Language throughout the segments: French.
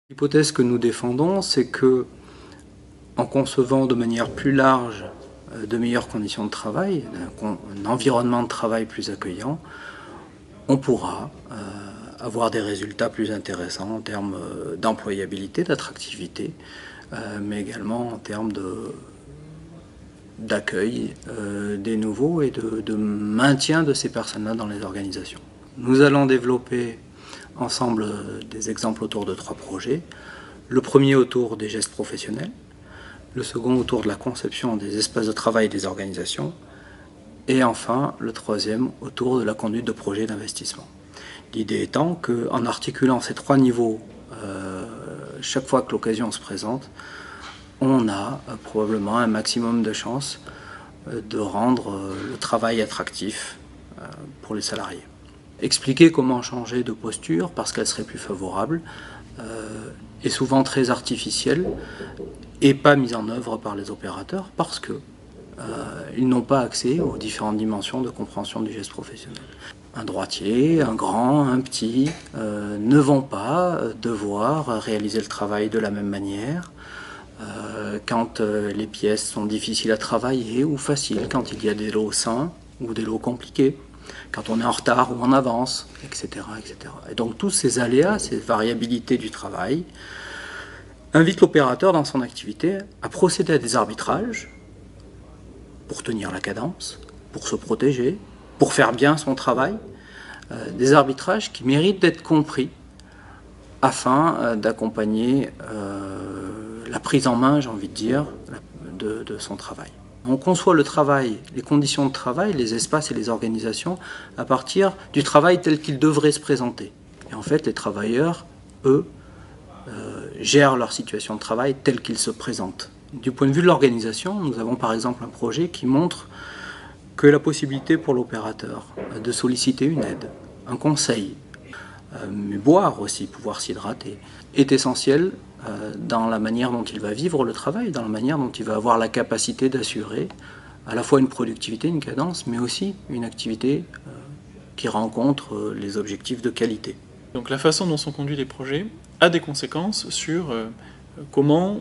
L'hypothèse que nous défendons, c'est que, en concevant de manière plus large de meilleures conditions de travail, un environnement de travail plus accueillant, on pourra avoir des résultats plus intéressants en termes d'employabilité, d'attractivité, mais également en termes d'accueil des nouveaux et de maintien de ces personnes-là dans les organisations. Nous allons développer ensemble des exemples autour de 3 projets. Le premier autour des gestes professionnels, le second autour de la conception des espaces de travail des organisations, et enfin le troisième autour de la conduite de projets d'investissement. L'idée étant qu'en articulant ces 3 niveaux, chaque fois que l'occasion se présente, on a probablement un maximum de chances de rendre le travail attractif pour les salariés. Expliquer comment changer de posture parce qu'elle serait plus favorable est souvent très artificielle et pas mise en œuvre par les opérateurs parce que ils n'ont pas accès aux différentes dimensions de compréhension du geste professionnel. Un droitier, un grand, un petit ne vont pas devoir réaliser le travail de la même manière quand les pièces sont difficiles à travailler ou faciles, quand il y a des lots sains ou des lots compliqués, quand on est en retard ou en avance, etc., etc. Et donc tous ces aléas, ces variabilités du travail, invitent l'opérateur dans son activité à procéder à des arbitrages pour tenir la cadence, pour se protéger, pour faire bien son travail, des arbitrages qui méritent d'être compris afin d'accompagner la prise en main, j'ai envie de dire, de son travail. On conçoit le travail, les conditions de travail, les espaces et les organisations à partir du travail tel qu'il devrait se présenter. Et en fait, les travailleurs, eux, gèrent leur situation de travail telle qu'ils se présentent. Du point de vue de l'organisation, nous avons par exemple un projet qui montre que la possibilité pour l'opérateur de solliciter une aide, un conseil, mais boire aussi, pouvoir s'hydrater, est essentielle dans la manière dont il va vivre le travail, dans la manière dont il va avoir la capacité d'assurer à la fois une productivité, une cadence, mais aussi une activité qui rencontre les objectifs de qualité. Donc la façon dont sont conduits les projets a des conséquences sur comment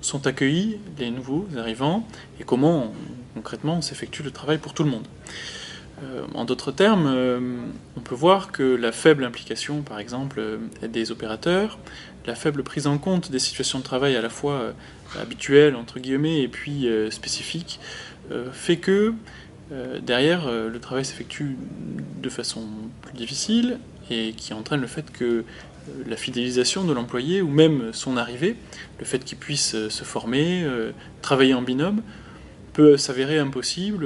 sont accueillis les nouveaux arrivants et comment concrètement s'effectue le travail pour tout le monde. En d'autres termes, on peut voir que la faible implication, par exemple, des opérateurs, la faible prise en compte des situations de travail à la fois habituelles, entre guillemets, et puis spécifiques, fait que derrière, le travail s'effectue de façon plus difficile et qui entraîne le fait que la fidélisation de l'employé, ou même son arrivée, le fait qu'il puisse se former, travailler en binôme, peut s'avérer impossible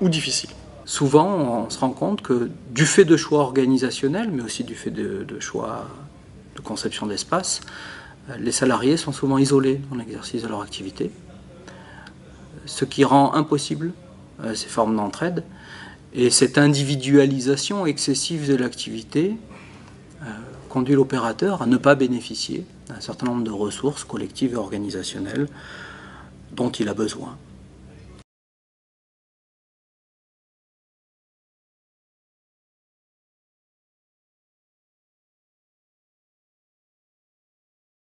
ou difficile. Souvent, on se rend compte que du fait de choix organisationnels, mais aussi du fait de choix de conception d'espace, les salariés sont souvent isolés dans l'exercice de leur activité, ce qui rend impossible ces formes d'entraide. Et cette individualisation excessive de l'activité conduit l'opérateur à ne pas bénéficier d'un certain nombre de ressources collectives et organisationnelles dont il a besoin.